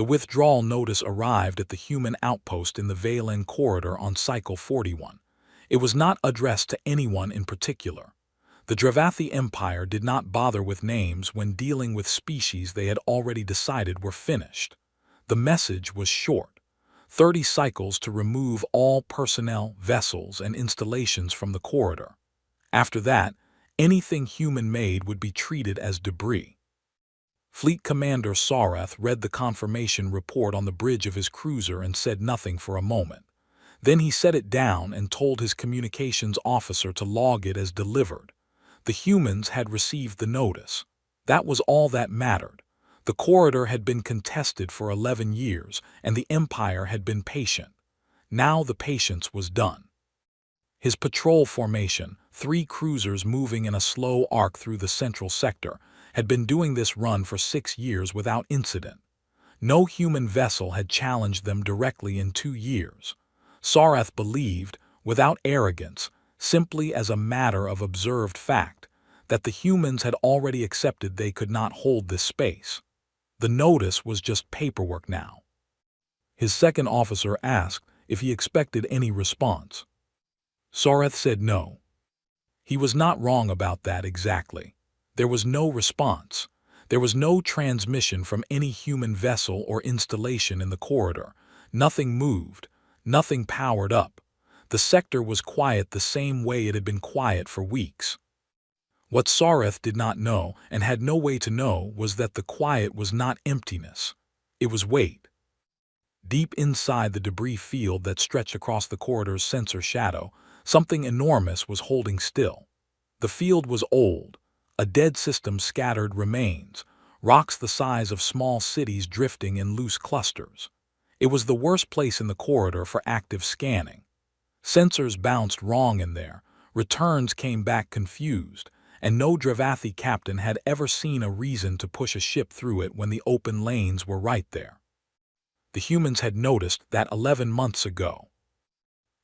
The withdrawal notice arrived at the human outpost in the Valen corridor on Cycle 41. It was not addressed to anyone in particular. The Dravathi Empire did not bother with names when dealing with species they had already decided were finished. The message was short: 30 cycles to remove all personnel, vessels, and installations from the corridor. After that, anything human-made would be treated as debris. Fleet Commander Sarath read the confirmation report on the bridge of his cruiser and said nothing for a moment. Then he set it down and told his communications officer to log it as delivered. The humans had received the notice. That was all that mattered. The corridor had been contested for 11 years, and the Empire had been patient. Now the patience was done. His patrol formation, 3 cruisers moving in a slow arc through the central sector, had been doing this run for 6 years without incident. No human vessel had challenged them directly in 2 years. Sarath believed, without arrogance, simply as a matter of observed fact, that the humans had already accepted they could not hold this space. The notice was just paperwork now. His second officer asked if he expected any response. Sarath said no. He was not wrong about that exactly. There was no response. There was no transmission from any human vessel or installation in the corridor. Nothing moved. Nothing powered up. The sector was quiet the same way it had been quiet for weeks. What Sarath did not know, and had no way to know, was that the quiet was not emptiness. It was weight. Deep inside the debris field that stretched across the corridor's sensor shadow, something enormous was holding still. The field was old. A dead system scattered remains, rocks the size of small cities drifting in loose clusters. It was the worst place in the corridor for active scanning. Sensors bounced wrong in there, returns came back confused, and no Dravathi captain had ever seen a reason to push a ship through it when the open lanes were right there. The humans had noticed that 11 months ago.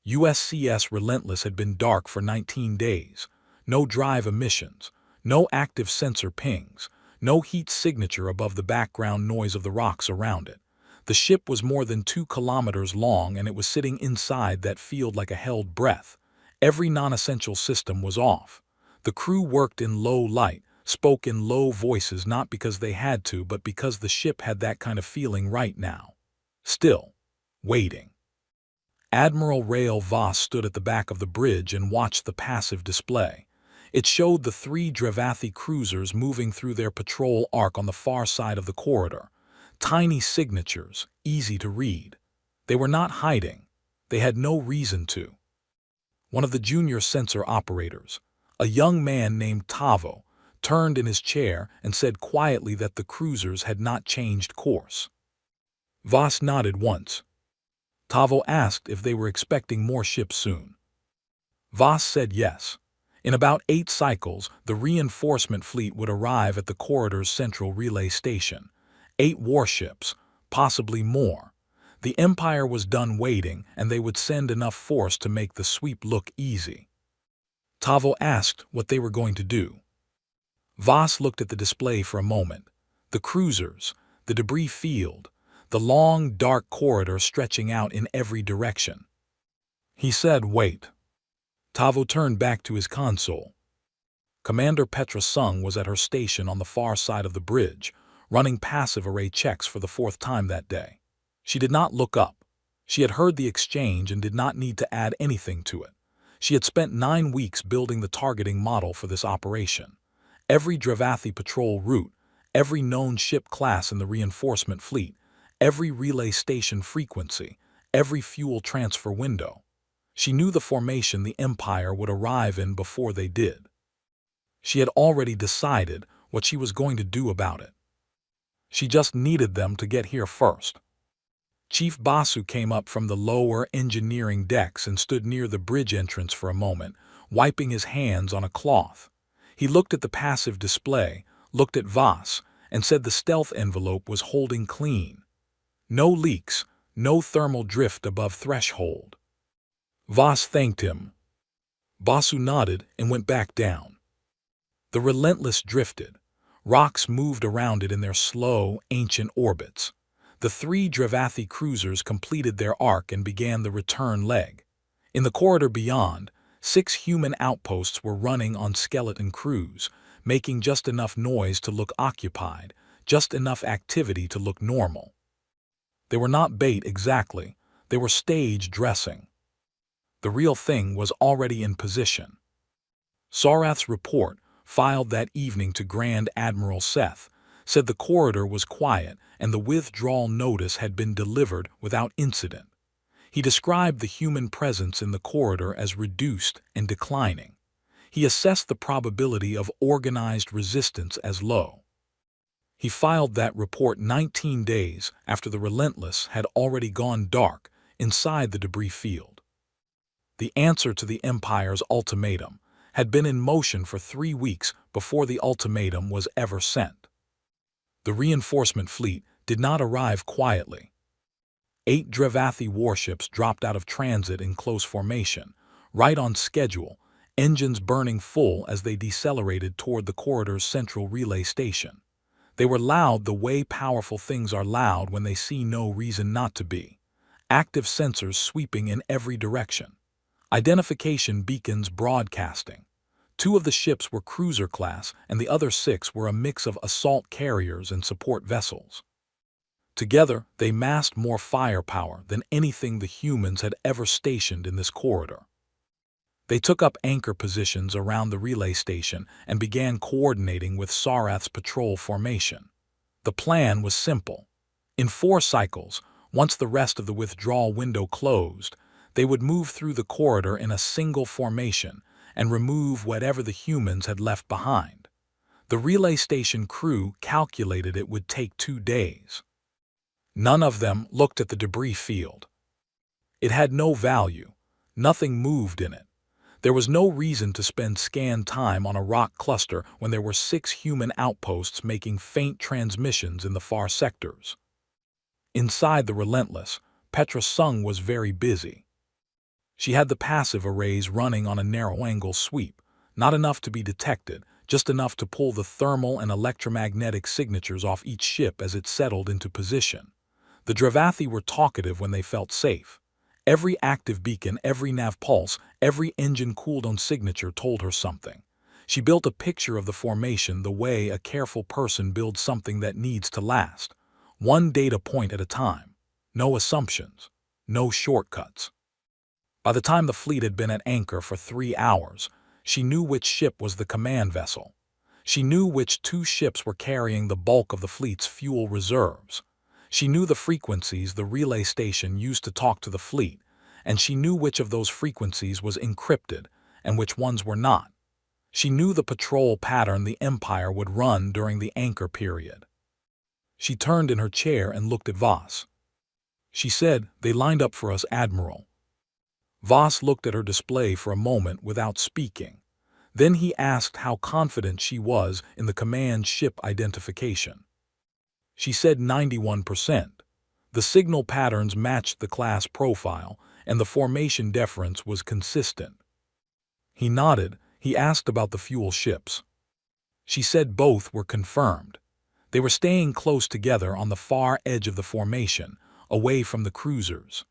USCS Relentless had been dark for 19 days. No drive emissions, no active sensor pings, no heat signature above the background noise of the rocks around it. The ship was more than 2 kilometers long, and it was sitting inside that field like a held breath. Every non-essential system was off. The crew worked in low light, spoke in low voices not because they had to, but because the ship had that kind of feeling right now. Still, waiting. Admiral Rael Voss stood at the back of the bridge and watched the passive display. It showed the 3 Dravathi cruisers moving through their patrol arc on the far side of the corridor. Tiny signatures, easy to read. They were not hiding. They had no reason to. One of the junior sensor operators, a young man named Tavo, turned in his chair and said quietly that the cruisers had not changed course. Voss nodded once. Tavo asked if they were expecting more ships soon. Voss said yes. In about 8 cycles, the reinforcement fleet would arrive at the corridor's central relay station. 8 warships, possibly more. The Empire was done waiting, and they would send enough force to make the sweep look easy. Tavo asked what they were going to do. Voss looked at the display for a moment. The cruisers, the debris field, the long, dark corridor stretching out in every direction. He said, "Wait." Tavo turned back to his console. Commander Petra Sung was at her station on the far side of the bridge, running passive array checks for the 4th time that day. She did not look up. She had heard the exchange and did not need to add anything to it. She had spent 9 weeks building the targeting model for this operation. Every Dravathi patrol route, every known ship class in the reinforcement fleet, every relay station frequency, every fuel transfer window. She knew the formation the Empire would arrive in before they did. She had already decided what she was going to do about it. She just needed them to get here first. Chief Basu came up from the lower engineering decks and stood near the bridge entrance for a moment, wiping his hands on a cloth. He looked at the passive display, looked at Voss, and said the stealth envelope was holding clean. No leaks, no thermal drift above threshold. Voss thanked him. Basu nodded and went back down. The Relentless drifted. Rocks moved around it in their slow, ancient orbits. The 3 Dravathi cruisers completed their arc and began the return leg. In the corridor beyond, 6 human outposts were running on skeleton crews, making just enough noise to look occupied, just enough activity to look normal. They were not bait exactly, they were stage dressing. The real thing was already in position. Sarath's report, filed that evening to Grand Admiral Seth, said the corridor was quiet and the withdrawal notice had been delivered without incident. He described the human presence in the corridor as reduced and declining. He assessed the probability of organized resistance as low. He filed that report 19 days after the Relentless had already gone dark inside the debris field. The answer to the Empire's ultimatum had been in motion for 3 weeks before the ultimatum was ever sent. The reinforcement fleet did not arrive quietly. 8 Dravathi warships dropped out of transit in close formation, right on schedule, engines burning full as they decelerated toward the corridor's central relay station. They were loud the way powerful things are loud when they see no reason not to be. Active sensors sweeping in every direction. Identification beacons broadcasting. 2 of the ships were cruiser class and the other 6 were a mix of assault carriers and support vessels. Together, they massed more firepower than anything the humans had ever stationed in this corridor. They took up anchor positions around the relay station and began coordinating with Sarath's patrol formation. The plan was simple. In 4 cycles, once the rest of the withdrawal window closed, they would move through the corridor in a single formation and remove whatever the humans had left behind. The relay station crew calculated it would take 2 days. None of them looked at the debris field. It had no value. Nothing moved in it. There was no reason to spend scan time on a rock cluster when there were 6 human outposts making faint transmissions in the far sectors. Inside the Relentless, Petra Sung was very busy. She had the passive arrays running on a narrow-angle sweep, not enough to be detected, just enough to pull the thermal and electromagnetic signatures off each ship as it settled into position. The Dravathi were talkative when they felt safe. Every active beacon, every nav pulse, every engine-cooled-on signature told her something. She built a picture of the formation the way a careful person builds something that needs to last. One data point at a time. No assumptions. No shortcuts. By the time the fleet had been at anchor for 3 hours, she knew which ship was the command vessel. She knew which 2 ships were carrying the bulk of the fleet's fuel reserves. She knew the frequencies the relay station used to talk to the fleet, and she knew which of those frequencies was encrypted and which ones were not. She knew the patrol pattern the Empire would run during the anchor period. She turned in her chair and looked at Voss. She said, "They lined up for us, Admiral." Voss looked at her display for a moment without speaking. Then he asked how confident she was in the command ship identification. She said 91%. The signal patterns matched the class profile, and the formation deference was consistent. He nodded. He asked about the fuel ships. She said both were confirmed. They were staying close together on the far edge of the formation, away from the cruisers.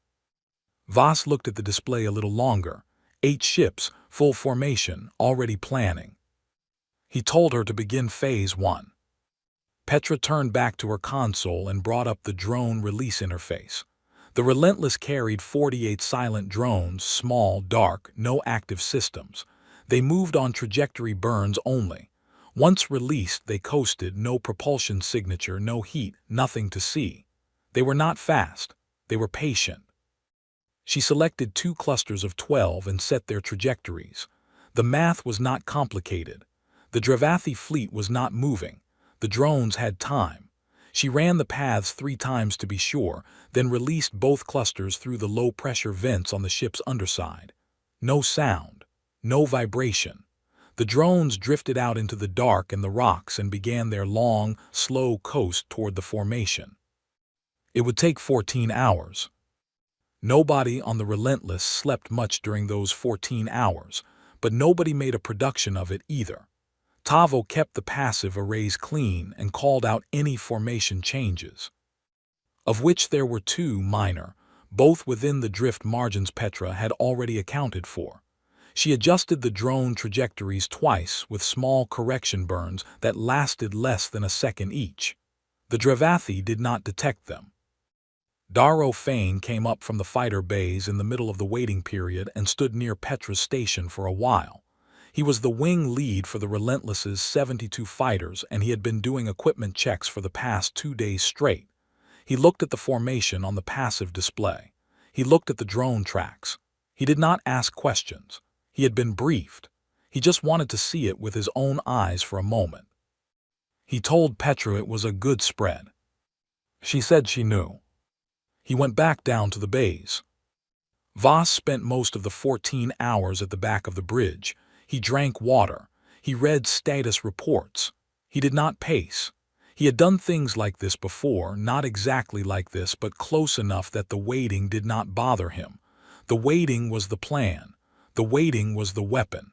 Voss looked at the display a little longer. 8 ships, full formation, already planning. He told her to begin Phase 1. Petra turned back to her console and brought up the drone release interface. The Relentless carried 48 silent drones, small, dark, no active systems. They moved on trajectory burns only. Once released, they coasted, no propulsion signature, no heat, nothing to see. They were not fast. They were patient. She selected 2 clusters of 12 and set their trajectories. The math was not complicated. The Dravathi fleet was not moving. The drones had time. She ran the paths 3 times to be sure, then released both clusters through the low-pressure vents on the ship's underside. No sound. No vibration. The drones drifted out into the dark and the rocks and began their long, slow coast toward the formation. It would take 14 hours. Nobody on the Relentless slept much during those 14 hours, but nobody made a production of it either. Tavo kept the passive arrays clean and called out any formation changes. of which there were two minor, both within the drift margins Petra had already accounted for. She adjusted the drone trajectories twice with small correction burns that lasted less than a second each. The Dravathi did not detect them. Darrow Fane came up from the fighter bays in the middle of the waiting period and stood near Petra's station for a while. He was the wing lead for the Relentless's 72 fighters, and he had been doing equipment checks for the past 2 days straight. He looked at the formation on the passive display. He looked at the drone tracks. He did not ask questions. He had been briefed. He just wanted to see it with his own eyes for a moment. He told Petra it was a good spread. She said she knew. He went back down to the bays. Voss spent most of the 14 hours at the back of the bridge. He drank water. He read status reports. He did not pace. He had done things like this before, not exactly like this, but close enough that the waiting did not bother him. The waiting was the plan. The waiting was the weapon.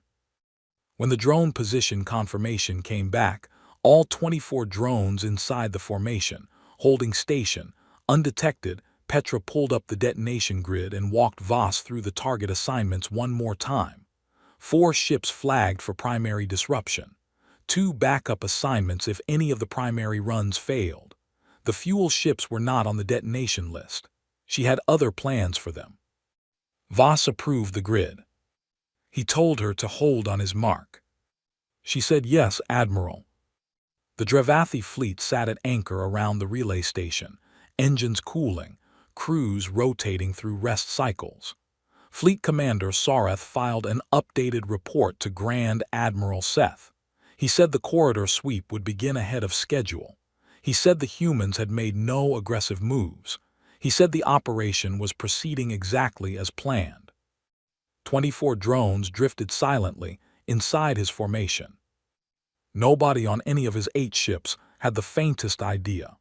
When the drone position confirmation came back, all 24 drones inside the formation, holding station, undetected, Petra pulled up the detonation grid and walked Voss through the target assignments one more time. 4 ships flagged for primary disruption. 2 backup assignments if any of the primary runs failed. The fuel ships were not on the detonation list. She had other plans for them. Voss approved the grid. He told her to hold on his mark. She said, "Yes, Admiral." The Dravathi fleet sat at anchor around the relay station, engines cooling, crews rotating through rest cycles. Fleet Commander Sareth filed an updated report to Grand Admiral Seth. He said the corridor sweep would begin ahead of schedule. He said the humans had made no aggressive moves. He said the operation was proceeding exactly as planned. 24 drones drifted silently inside his formation. Nobody on any of his 8 ships had the faintest idea.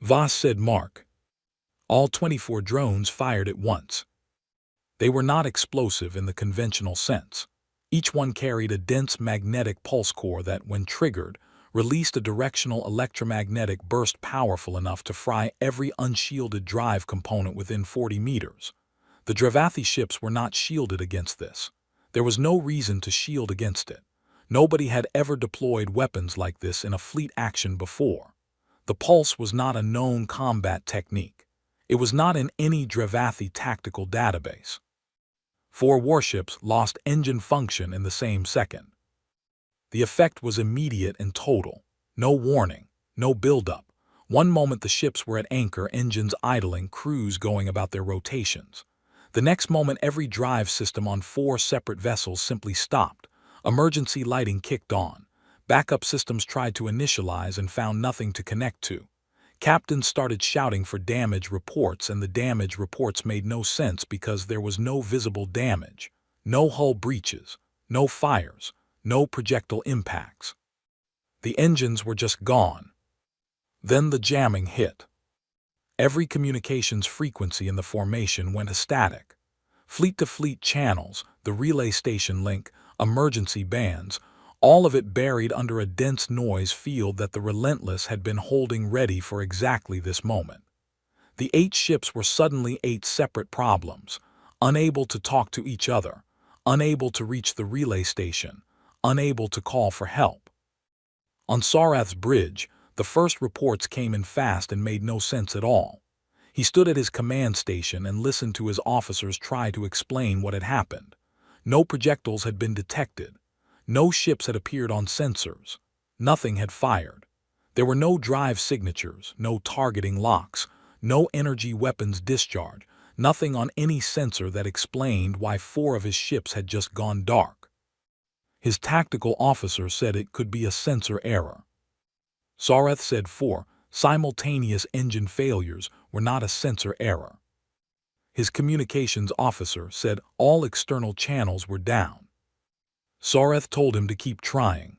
Voss said, "Mark." All 24 drones fired at once. They were not explosive in the conventional sense. Each one carried a dense magnetic pulse core that, when triggered, released a directional electromagnetic burst powerful enough to fry every unshielded drive component within 40 meters. The Dravathi ships were not shielded against this. There was no reason to shield against it. Nobody had ever deployed weapons like this in a fleet action before. The pulse was not a known combat technique. It was not in any Dravathi tactical database. 4 warships lost engine function in the same second. The effect was immediate and total. No warning, no buildup. One moment the ships were at anchor, engines idling, crews going about their rotations. The next moment every drive system on 4 separate vessels simply stopped. Emergency lighting kicked on. Backup systems tried to initialize and found nothing to connect to. Captains started shouting for damage reports, and the damage reports made no sense because there was no visible damage, no hull breaches, no fires, no projectile impacts. The engines were just gone. Then the jamming hit. Every communications frequency in the formation went static. Fleet-to-fleet channels, the relay station link, emergency bands, all of it buried under a dense noise field that the Relentless had been holding ready for exactly this moment. The 8 ships were suddenly 8 separate problems, unable to talk to each other, unable to reach the relay station, unable to call for help. On Sareth's bridge, the first reports came in fast and made no sense at all. He stood at his command station and listened to his officers try to explain what had happened. No projectiles had been detected. No ships had appeared on sensors. Nothing had fired. There were no drive signatures, no targeting locks, no energy weapons discharge, nothing on any sensor that explained why 4 of his ships had just gone dark. His tactical officer said it could be a sensor error. Sareth said 4 simultaneous engine failures were not a sensor error. His communications officer said all external channels were down. Sareth told him to keep trying.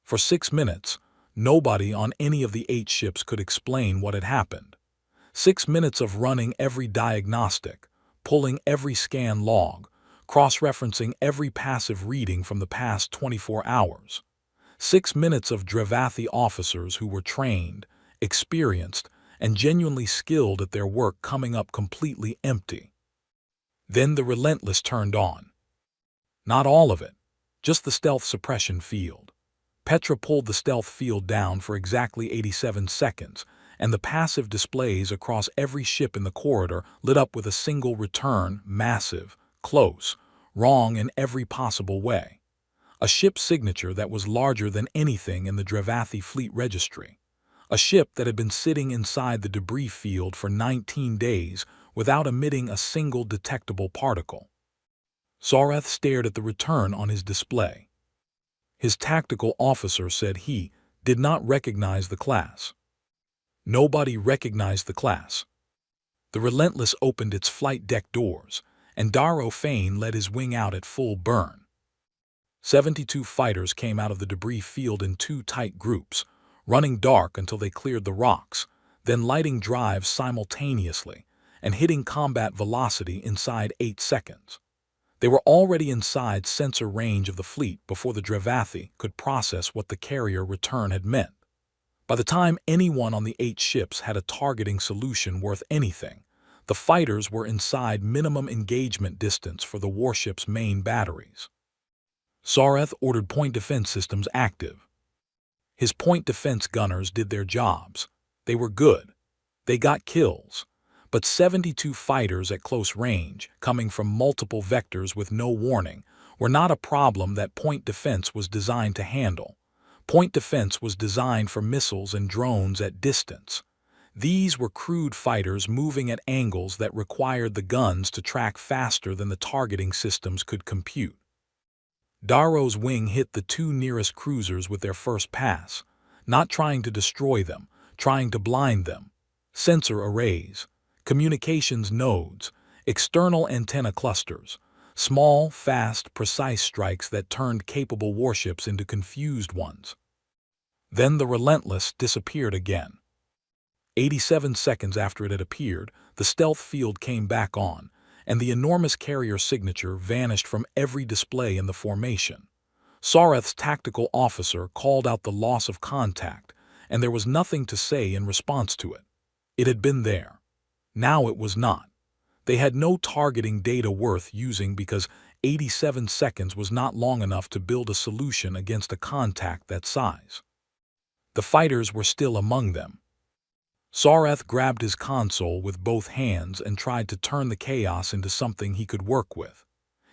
For 6 minutes, nobody on any of the 8 ships could explain what had happened. 6 minutes of running every diagnostic, pulling every scan log, cross-referencing every passive reading from the past 24 hours. 6 minutes of Dravathi officers who were trained, experienced, and genuinely skilled at their work, coming up completely empty. Then the Relentless turned on. Not all of it, just the stealth suppression field. Petra pulled the stealth field down for exactly 87 seconds, and the passive displays across every ship in the corridor lit up with a single return: massive, close, wrong in every possible way. A ship signature that was larger than anything in the Dravathi fleet registry. A ship that had been sitting inside the debris field for 19 days without emitting a single detectable particle. Sareth stared at the return on his display. His tactical officer said he did not recognize the class. Nobody recognized the class. The Relentless opened its flight deck doors, and Darrow Fane led his wing out at full burn. 72 fighters came out of the debris field in 2 tight groups, running dark until they cleared the rocks, then lighting drives simultaneously and hitting combat velocity inside 8 seconds. They were already inside sensor range of the fleet before the Dravathi could process what the carrier return had meant. By the time anyone on the 8 ships had a targeting solution worth anything, the fighters were inside minimum engagement distance for the warship's main batteries. Sareth ordered point defense systems active. His point defense gunners did their jobs. They were good. They got kills. But 72 fighters at close range, coming from multiple vectors with no warning, were not a problem that point defense was designed to handle. Point defense was designed for missiles and drones at distance. These were crude fighters moving at angles that required the guns to track faster than the targeting systems could compute. Darrow's wing hit the 2 nearest cruisers with their first pass, not trying to destroy them, trying to blind them. Sensor arrays, communications nodes, external antenna clusters, small, fast, precise strikes that turned capable warships into confused ones. Then the Relentless disappeared again. 87 seconds after it had appeared, the stealth field came back on, and the enormous carrier signature vanished from every display in the formation. Sareth's tactical officer called out the loss of contact, and there was nothing to say in response to it. It had been there. Now it was not. They had no targeting data worth using because 87 seconds was not long enough to build a solution against a contact that size. The fighters were still among them. Sareth grabbed his console with both hands and tried to turn the chaos into something he could work with.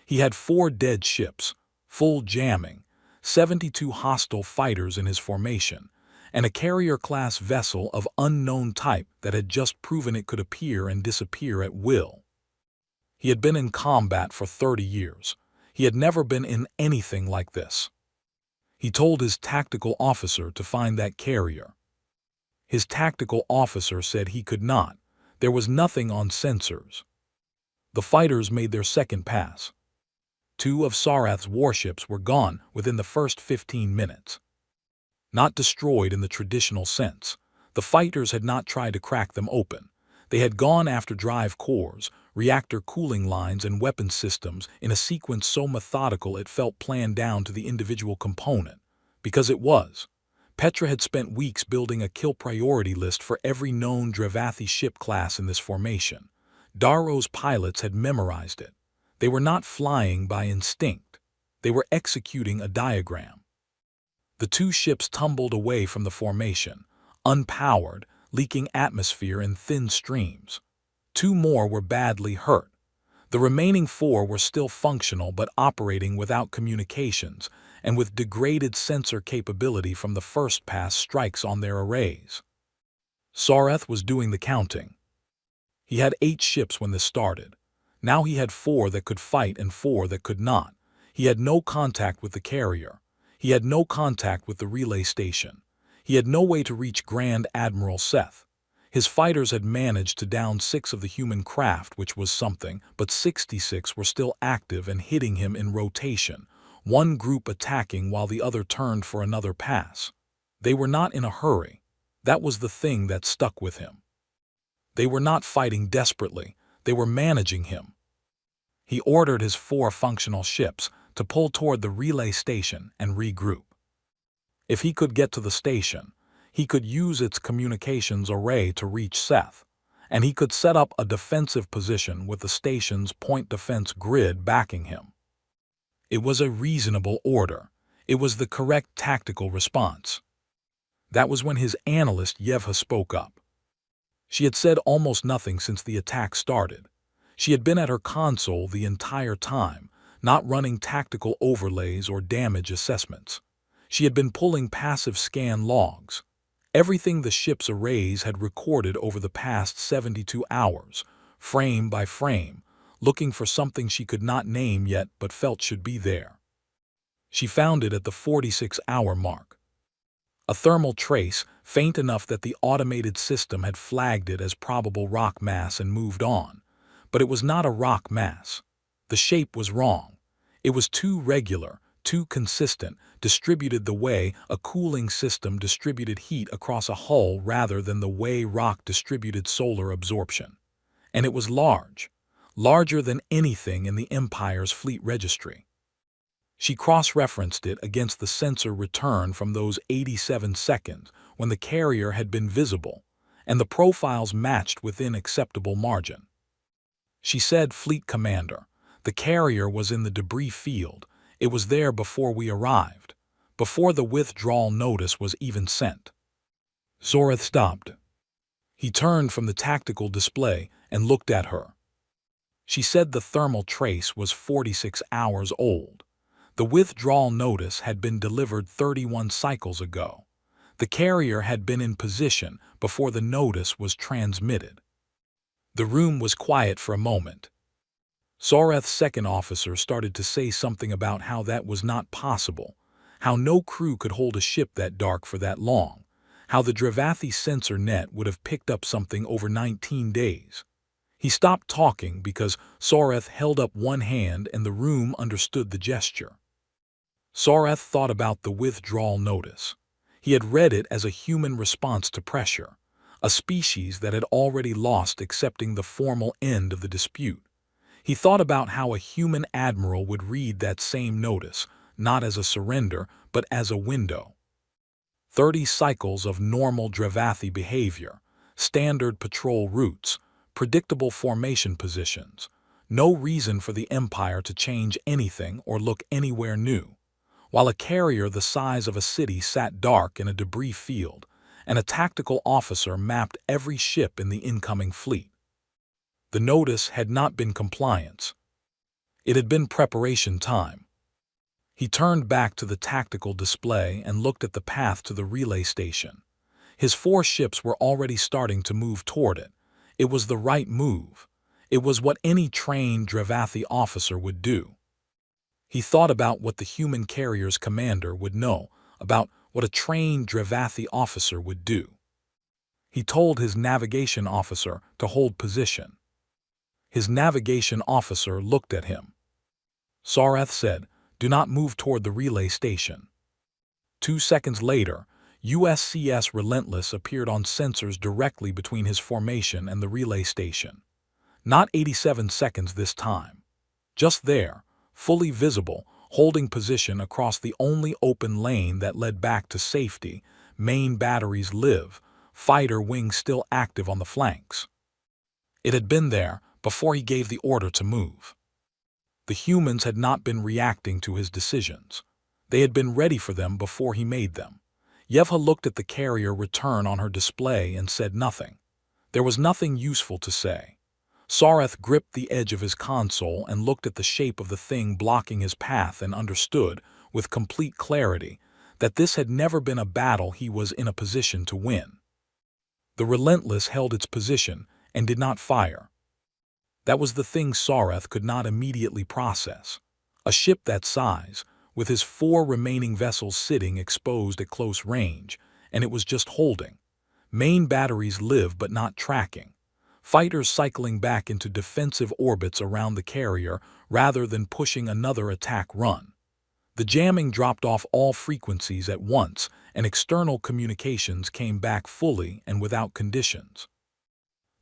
He had 4 dead ships, full jamming, 72 hostile fighters in his formation, and a carrier-class vessel of unknown type that had just proven it could appear and disappear at will. He had been in combat for 30 years. He had never been in anything like this. He told his tactical officer to find that carrier. His tactical officer said he could not. There was nothing on sensors. The fighters made their second pass. 2 of Sareth's warships were gone within the first 15 minutes. Not destroyed in the traditional sense. The fighters had not tried to crack them open. They had gone after drive cores, reactor cooling lines, and weapon systems in a sequence so methodical it felt planned down to the individual component. Because it was. Petra had spent weeks building a kill priority list for every known Dravathi ship class in this formation. Darrow's pilots had memorized it. They were not flying by instinct. They were executing a diagram. The 2 ships tumbled away from the formation, unpowered, leaking atmosphere in thin streams. 2 more were badly hurt. The remaining 4 were still functional but operating without communications and with degraded sensor capability from the first pass strikes on their arrays. Sareth was doing the counting. He had 8 ships when this started. Now he had 4 that could fight and 4 that could not. He had no contact with the carrier. He had no contact with the relay station. He had no way to reach Grand Admiral Seth. His fighters had managed to down 6 of the human craft, which was something, but 66 were still active and hitting him in rotation, one group attacking while the other turned for another pass. They were not in a hurry. That was the thing that stuck with him. They were not fighting desperately. They were managing him. He ordered his 4 functional ships to pull toward the relay station and regroup. If he could get to the station, He could use its communications array to reach Seth, and he could set up a defensive position with the station's point defense grid backing him. It was a reasonable order. It was the correct tactical response. That was when his analyst Yevha spoke up. She had said almost nothing since the attack started. She had been at her console the entire time, not running tactical overlays or damage assessments. She had been pulling passive scan logs. Everything the ship's arrays had recorded over the past 72 hours, frame by frame, looking for something she could not name yet but felt should be there. She found it at the 46-hour mark. A thermal trace, faint enough that the automated system had flagged it as probable rock mass and moved on. But it was not a rock mass. The shape was wrong. It was too regular, too consistent, distributed the way a cooling system distributed heat across a hull rather than the way rock distributed solar absorption. And it was large, larger than anything in the Empire's fleet registry. She cross-referenced it against the sensor return from those 87 seconds when the carrier had been visible, and the profiles matched within acceptable margin. She said, "Fleet Commander, the carrier was in the debris field. It was there before we arrived, before the withdrawal notice was even sent." Zoreth stopped. He turned from the tactical display and looked at her. She said the thermal trace was 46 hours old. The withdrawal notice had been delivered 31 cycles ago. The carrier had been in position before the notice was transmitted. The room was quiet for a moment. Zoreth's second officer started to say something about how that was not possible, how no crew could hold a ship that dark for that long, how the Dravathi sensor net would have picked up something over 19 days. He stopped talking because Zoreth held up one hand and the room understood the gesture. Zoreth thought about the withdrawal notice. He had read it as a human response to pressure, a species that had already lost accepting the formal end of the dispute. He thought about how a human admiral would read that same notice, not as a surrender, but as a window. 30 cycles of normal Dravathi behavior, standard patrol routes, predictable formation positions, no reason for the Empire to change anything or look anywhere new. While a carrier the size of a city sat dark in a debris field, and a tactical officer mapped every ship in the incoming fleet. The notice had not been compliance. It had been preparation time. He turned back to the tactical display and looked at the path to the relay station. His 4 ships were already starting to move toward it. It was the right move. It was what any trained Dravathi officer would do. He thought about what the human carrier's commander would know, about what a trained Dravathi officer would do. He told his navigation officer to hold position. His navigation officer looked at him. Zoreth said, "Do not move toward the relay station." 2 seconds later, USCS Relentless appeared on sensors directly between his formation and the relay station. Not 87 seconds this time. Just there, fully visible, holding position across the only open lane that led back to safety, main batteries live, fighter wings still active on the flanks. It had been there before he gave the order to move. The humans had not been reacting to his decisions. They had been ready for them before he made them. Yevha looked at the carrier return on her display and said nothing. There was nothing useful to say. Zoreth gripped the edge of his console and looked at the shape of the thing blocking his path and understood, with complete clarity, that this had never been a battle he was in a position to win. The Relentless held its position and did not fire. That was the thing Zoreth could not immediately process. A ship that size, with his 4 remaining vessels sitting exposed at close range, and it was just holding. Main batteries live but not tracking. Fighters cycling back into defensive orbits around the carrier rather than pushing another attack run. The jamming dropped off all frequencies at once, and external communications came back fully and without conditions.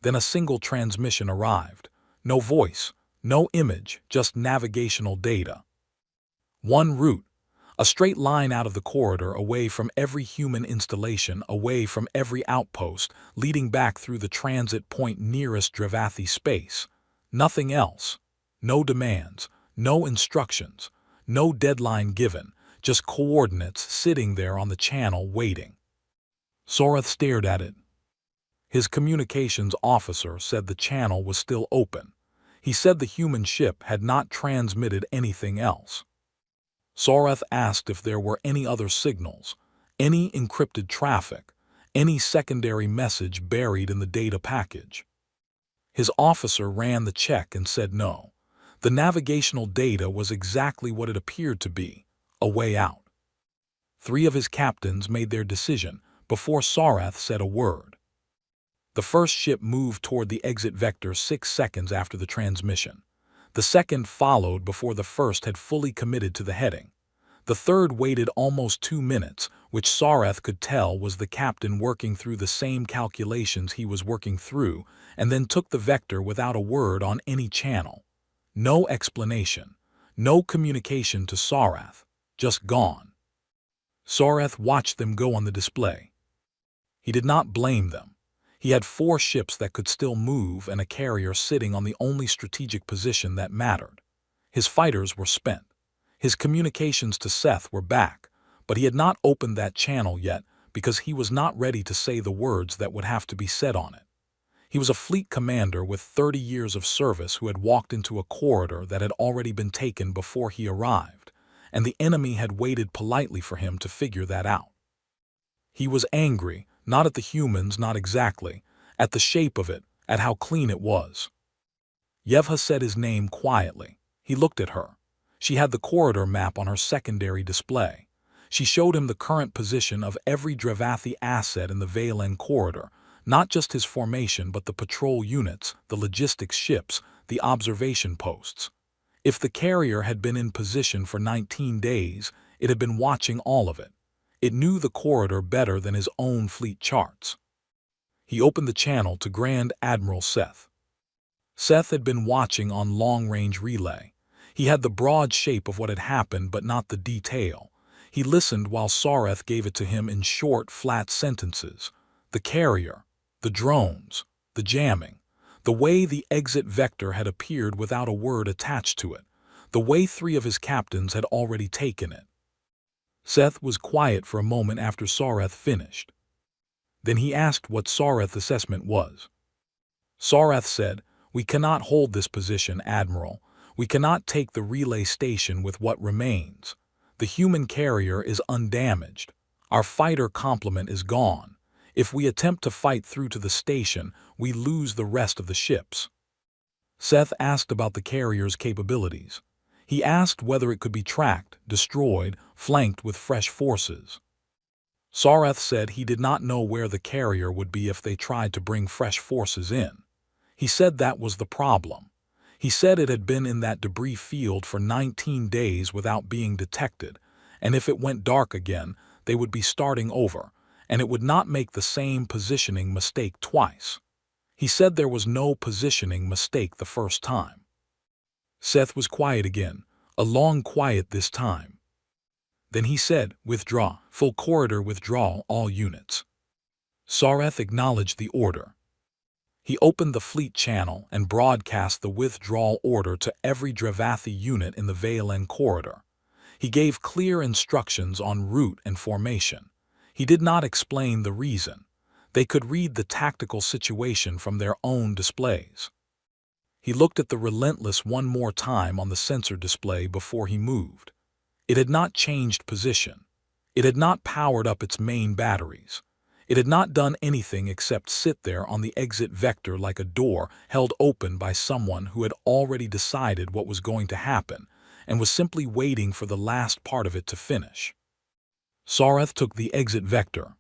Then a single transmission arrived. No voice, no image, just navigational data. One route, A straight line out of the corridor, away from every human installation, away from every outpost, leading back through the transit point nearest Dravathi space. Nothing else. No demands, no instructions, no deadline given, just coordinates sitting there on the channel waiting. Sorath stared at it. His communications officer said the channel was still open. He said the human ship had not transmitted anything else. Sorath asked if there were any other signals, any encrypted traffic, any secondary message buried in the data package. His officer ran the check and said no. The navigational data was exactly what it appeared to be, a way out. 3 of his captains made their decision before Sorath said a word. The first ship moved toward the exit vector 6 seconds after the transmission. The second followed before the first had fully committed to the heading. The third waited almost 2 minutes, which Sorath could tell was the captain working through the same calculations he was working through, and then took the vector without a word on any channel. No explanation, no communication to Sorath, just gone. Sorath watched them go on the display. He did not blame them. He had 4 ships that could still move and a carrier sitting on the only strategic position that mattered. His fighters were spent. His communications to Seth were back, but he had not opened that channel yet because he was not ready to say the words that would have to be said on it. He was a fleet commander with 30 years of service who had walked into a corridor that had already been taken before he arrived, and the enemy had waited politely for him to figure that out. He was angry, not at the humans, not exactly, at the shape of it, at how clean it was. Yevha said his name quietly. He looked at her. She had the corridor map on her secondary display. She showed him the current position of every Dravathi asset in the Valen corridor, not just his formation but the patrol units, the logistics ships, the observation posts. If the carrier had been in position for 19 days, it had been watching all of it. It knew the corridor better than his own fleet charts. He opened the channel to Grand Admiral Seth. Seth had been watching on long-range relay. He had the broad shape of what had happened but not the detail. He listened while Sorath gave it to him in short, flat sentences. The carrier, the drones, the jamming, the way the exit vector had appeared without a word attached to it, the way 3 of his captains had already taken it. Seth was quiet for a moment after Sorath finished. Then he asked what Sorath's assessment was. Sorath said, "We cannot hold this position, Admiral. We cannot take the relay station with what remains. The human carrier is undamaged. Our fighter complement is gone. If we attempt to fight through to the station, we lose the rest of the ships." Seth asked about the carrier's capabilities. He asked whether it could be tracked, destroyed, flanked with fresh forces. Sorath said he did not know where the carrier would be if they tried to bring fresh forces in. He said that was the problem. He said it had been in that debris field for 19 days without being detected, and if it went dark again, they would be starting over, and it would not make the same positioning mistake twice. He said there was no positioning mistake the first time. Seth was quiet again, a long quiet this time. Then he said, "Withdraw, full corridor withdrawal, all units." Sorath acknowledged the order. He opened the fleet channel and broadcast the withdrawal order to every Dravathi unit in the Valen corridor. He gave clear instructions on route and formation. He did not explain the reason. They could read the tactical situation from their own displays. He looked at the Relentless one more time on the sensor display before he moved. It had not changed position. It had not powered up its main batteries. It had not done anything except sit there on the exit vector like a door held open by someone who had already decided what was going to happen and was simply waiting for the last part of it to finish. Sorath took the exit vector.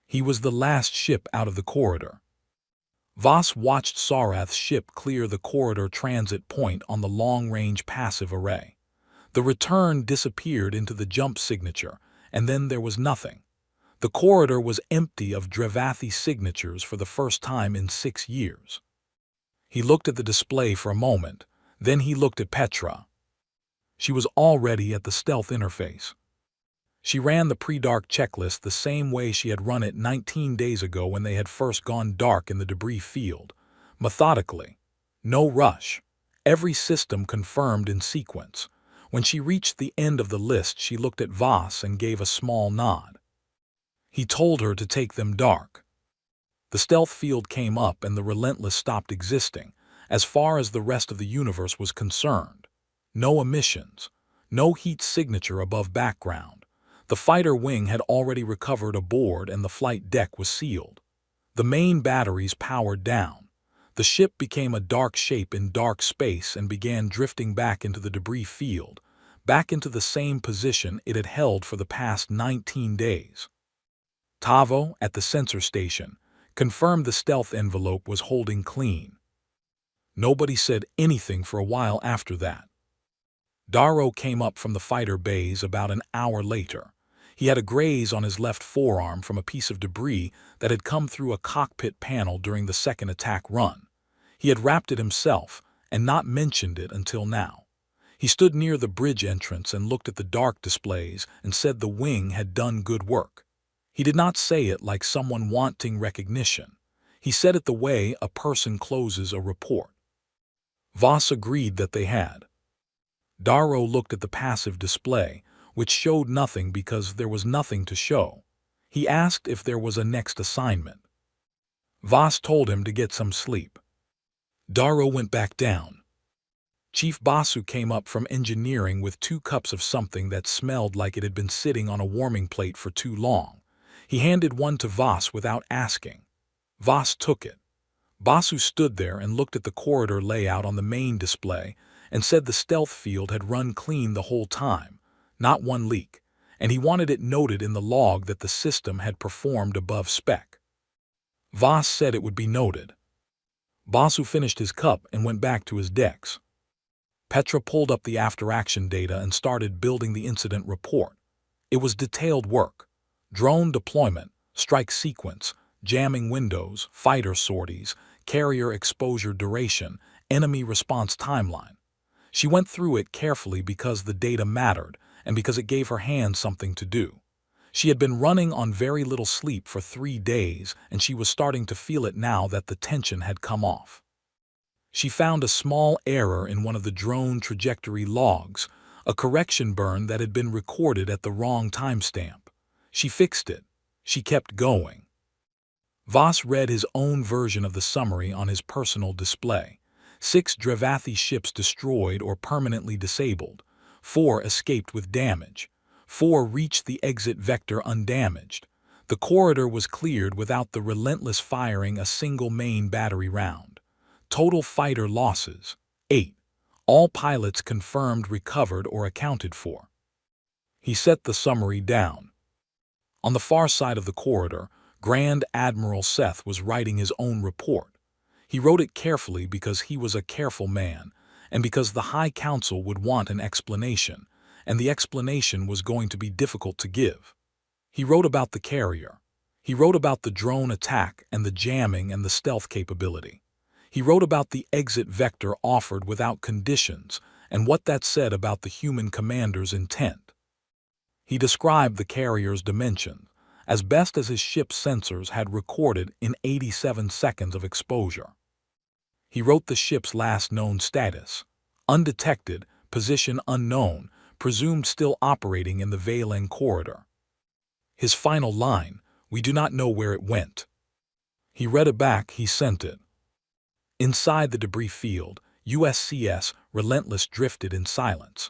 He was the last ship out of the corridor. Voss watched Sorath's ship clear the corridor transit point on the long-range passive array. The return disappeared into the jump signature, and then there was nothing. The corridor was empty of Dravathi signatures for the first time in 6 years. He looked at the display for a moment, then he looked at Petra. She was already at the stealth interface. She ran the pre-dark checklist the same way she had run it 19 days ago when they had first gone dark in the debris field. Methodically. No rush. Every system confirmed in sequence. When she reached the end of the list, she looked at Voss and gave a small nod. He told her to take them dark. The stealth field came up and the relentless stopped existing, as far as the rest of the universe was concerned. No emissions. No heat signature above background. The fighter wing had already recovered aboard and the flight deck was sealed. The main batteries powered down. The ship became a dark shape in dark space and began drifting back into the debris field, back into the same position it had held for the past 19 days. Tavo, at the sensor station, confirmed the stealth envelope was holding clean. Nobody said anything for a while after that. Darrow came up from the fighter bays about an hour later. He had a graze on his left forearm from a piece of debris that had come through a cockpit panel during the second attack run. He had wrapped it himself and not mentioned it until now. He stood near the bridge entrance and looked at the dark displays and said the wing had done good work. He did not say it like someone wanting recognition. He said it the way a person closes a report. Voss agreed that they had. Darrow looked at the passive display, which showed nothing because there was nothing to show. He asked if there was a next assignment. Voss told him to get some sleep. Darrow went back down. Chief Basu came up from engineering with 2 cups of something that smelled like it had been sitting on a warming plate for too long. He handed one to Voss without asking. Voss took it. Basu stood there and looked at the corridor layout on the main display and said the stealth field had run clean the whole time, not one leak, and he wanted it noted in the log that the system had performed above spec. Voss said it would be noted. Basu finished his cup and went back to his decks. Petra pulled up the after-action data and started building the incident report. It was detailed work. Drone deployment, strike sequence, jamming windows, fighter sorties, carrier exposure duration, enemy response timeline. She went through it carefully because the data mattered and because it gave her hands something to do. She had been running on very little sleep for 3 days and she was starting to feel it now that the tension had come off. She found a small error in one of the drone trajectory logs, a correction burn that had been recorded at the wrong timestamp. She fixed it. She kept going. Voss read his own version of the summary on his personal display. 6 Dravathi ships destroyed or permanently disabled. 4 escaped with damage. 4 reached the exit vector undamaged. The corridor was cleared without the relentless firing a single main battery round. Total fighter losses, 8. All pilots confirmed recovered or accounted for. He set the summary down. On the far side of the corridor, Grand Admiral Seth was writing his own report. He wrote it carefully because he was a careful man, and because the High Council would want an explanation, and the explanation was going to be difficult to give. He wrote about the carrier. He wrote about the drone attack and the jamming and the stealth capability. He wrote about the exit vector offered without conditions and what that said about the human commander's intent. He described the carrier's dimension, as best as his ship's sensors had recorded in 87 seconds of exposure. He wrote the ship's last known status, undetected, position unknown, presumed still operating in the Valen corridor. His final line, we do not know where it went. He read it back, he sent it. Inside the debris field, USCS Relentless drifted in silence.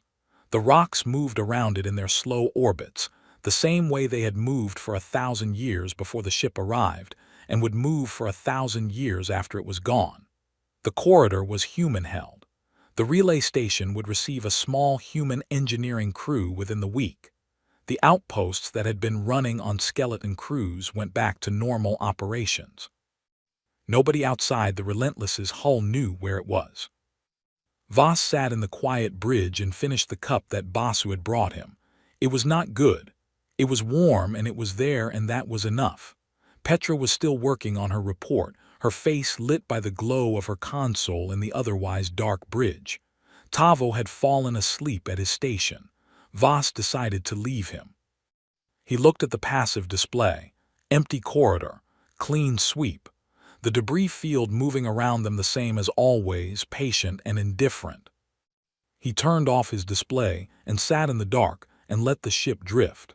The rocks moved around it in their slow orbits, the same way they had moved for 1,000 years before the ship arrived and would move for 1,000 years after it was gone. The corridor was human-held. The relay station would receive a small human engineering crew within the week. The outposts that had been running on skeleton crews went back to normal operations. Nobody outside the Relentless's hull knew where it was. Voss sat in the quiet bridge and finished the cup that Basu had brought him. It was not good. It was warm and it was there and that was enough. Petra was still working on her report, her face lit by the glow of her console in the otherwise dark bridge. Tavo had fallen asleep at his station. Voss decided to leave him. He looked at the passive display. Empty corridor, clean sweep. The debris field moving around them the same as always, patient and indifferent. He turned off his display and sat in the dark and let the ship drift.